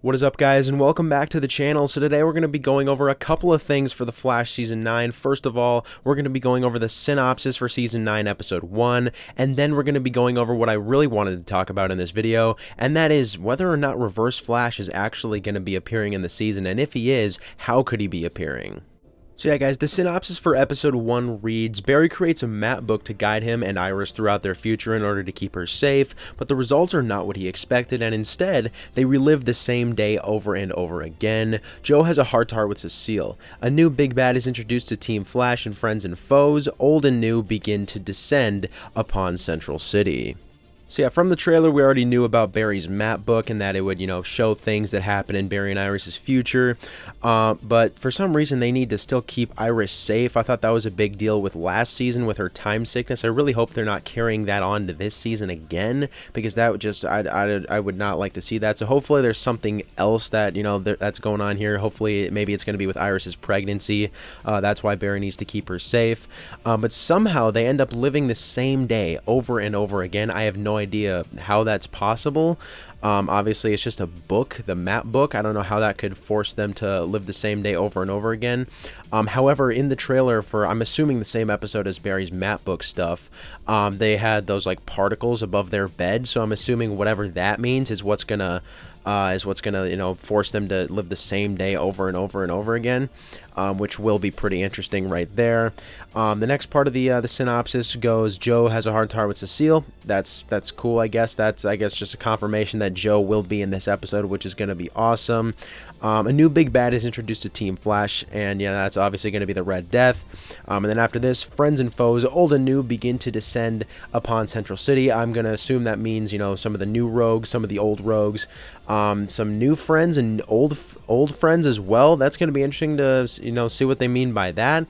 What is up, guys, and welcome back to the channel. So today we're going to be going over a couple of things for The Flash Season 9. First of all, we're going to be going over the synopsis for Season 9, Episode 1, and then we're going to be going over what I really wanted to talk about in this video, and that is whether or not Reverse Flash is actually going to be appearing in the season, and if he is, how could he be appearing? So yeah, guys, the synopsis for episode 1 reads, Barry creates a map book to guide him and Iris throughout their future in order to keep her safe, but the results are not what he expected, and instead, they relive the same day over and over again. Joe has a heart-to-heart with Cecile. A new big bad is introduced to Team Flash, and friends and foes, old and new, begin to descend upon Central City. So yeah, from the trailer, we already knew about Barry's map book and that it would, show things that happen in Barry and Iris's future. But for some reason, they need to still keep Iris safe. I thought that was a big deal with last season with her time sickness. I really hope they're not carrying that on to this season again, because that would just, I would not like to see that. So hopefully there's something else that, that's going on here. Hopefully maybe it's going to be with Iris's pregnancy. That's why Barry needs to keep her safe. But somehow they end up living the same day over and over again. I have no idea how that's possible. Obviously it's just a book, the map book. I don't know how that could force them to live the same day over and over again. However, in the trailer for, I'm assuming the same episode as Barry's map book stuff, they had those like particles above their bed, so I'm assuming whatever that means is what's gonna force them to live the same day over and over and over again, which will be pretty interesting right there. The next part of the synopsis goes, Joe has a heart-to-heart with Cecile. That's cool, I guess. That's just a confirmation that Joe will be in this episode, which is going to be awesome. A new big bad is introduced to Team Flash, and yeah, that's obviously going to be the Red Death. And then after this, friends and foes, old and new, begin to descend upon Central City. I'm going to assume that means, some of the new rogues, some of the old rogues, some new friends and old friends as well. That's going to be interesting to see what they mean by that.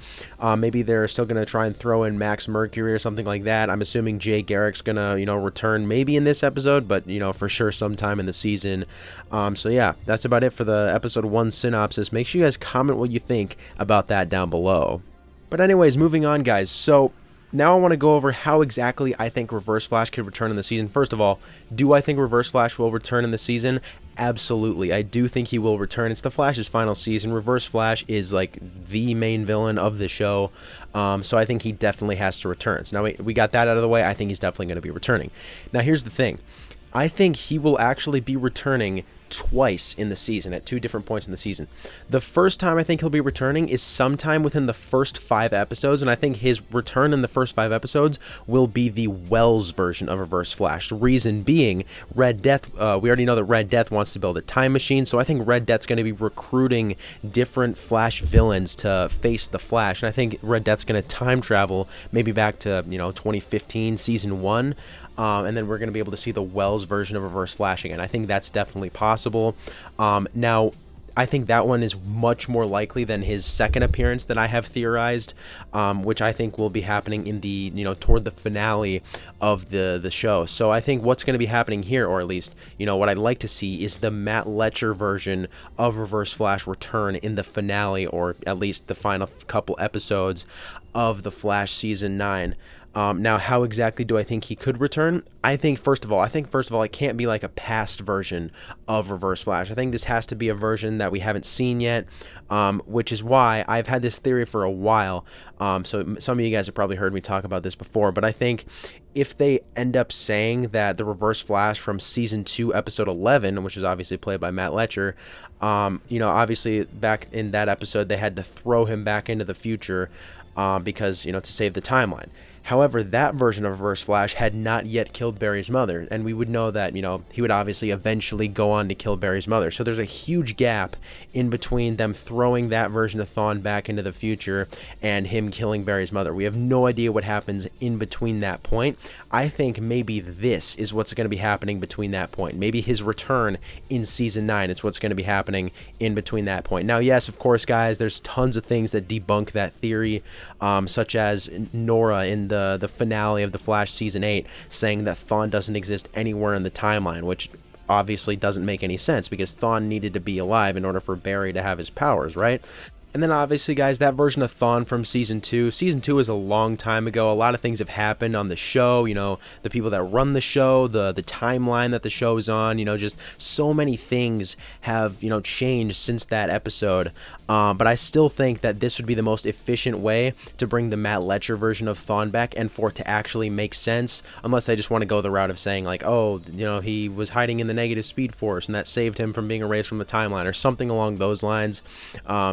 Maybe they're still going to try and throw in Max Mercury or something like that. I'm assuming Jay Garrick's going to return maybe in this episode, but for sure sometime in the season. So yeah, that's about it for the episode 1 synopsis. Make sure you guys comment what you think about that down below. But anyways, moving on, guys. So now I want to go over how exactly I think Reverse Flash could return in the season. First of all, do I think Reverse Flash will return in the season? Absolutely. I do think he will return. It's the Flash's final season. Reverse Flash is like the main villain of the show. So I think he definitely has to return. So now we got that out of the way. I think he's definitely going to be returning. Now here's the thing. I think he will actually be returning twice in the season, at 2 different points in the season. The first time I think he'll be returning is sometime within the first 5 episodes, and I think his return in the first 5 episodes will be the Wells version of Reverse Flash. The reason being, Red Death, we already know that Red Death wants to build a time machine, so I think Red Death's going to be recruiting different Flash villains to face the Flash, and I think Red Death's going to time travel maybe back to, 2015, Season 1, and then we're going to be able to see the Wells version of Reverse Flash again. I think that's definitely possible. Now, I think that one is much more likely than his second appearance that I have theorized, which I think will be happening in the, toward the finale of the show. So I think what's going to be happening here, or at least, what I'd like to see is the Matt Letcher version of Reverse Flash return in the finale, or at least the final couple episodes of The Flash Season 9. Now, how exactly do I think he could return? I think first of all, it can't be like a past version of Reverse Flash. I think this has to be a version that we haven't seen yet, which is why I've had this theory for a while. So some of you guys have probably heard me talk about this before, but I think if they end up saying that the Reverse Flash from Season 2, Episode 11, which is obviously played by Matt Letcher, obviously back in that episode, they had to throw him back into the future because, to save the timeline. However, that version of Reverse Flash had not yet killed Barry's mother, and we would know that, he would obviously eventually go on to kill Barry's mother. So there's a huge gap in between them throwing that version of Thawne back into the future and him killing Barry's mother. We have no idea what happens in between that point. I think maybe this is what's going to be happening between that point. Maybe his return in Season 9 is what's going to be happening in between that point. Now, yes, of course, guys, there's tons of things that debunk that theory, such as Nora in the finale of The Flash Season 8 saying that Thawne doesn't exist anywhere in the timeline, which obviously doesn't make any sense because Thawne needed to be alive in order for Barry to have his powers, right? And then obviously, guys, that version of Thawne from Season 2. Season 2 is a long time ago. A lot of things have happened on the show, you know, the people that run the show, the timeline that the show's on, you know, just so many things have, you know, changed since that episode. But I still think that this would be the most efficient way to bring the Matt Letcher version of Thawne back and for it to actually make sense, unless they just want to go the route of saying, like, oh, you know, he was hiding in the negative speed force and that saved him from being erased from the timeline or something along those lines.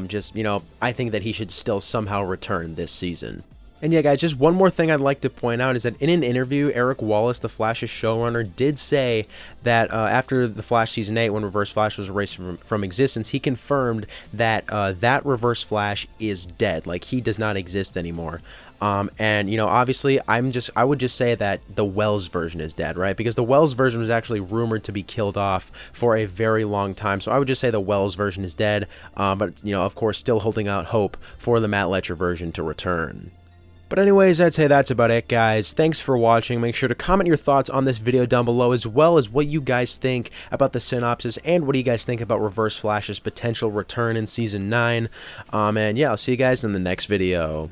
Just, you know, I think that he should still somehow return this season. And yeah, guys, just one more thing I'd like to point out is that in an interview, Eric Wallace, the Flash's showrunner, did say that after the Flash Season 8, when Reverse Flash was erased from existence, he confirmed that that Reverse Flash is dead. Like, he does not exist anymore. And, you know, obviously, I would just say that the Wells version is dead, right? Because the Wells version was actually rumored to be killed off for a very long time. So I would just say the Wells version is dead. But, you know, of course, still holding out hope for the Matt Letcher version to return. But anyways, I'd say that's about it, guys. Thanks for watching. Make sure to comment your thoughts on this video down below, as well as what you guys think about the synopsis and what do you guys think about Reverse Flash's potential return in Season 9. And yeah, I'll see you guys in the next video.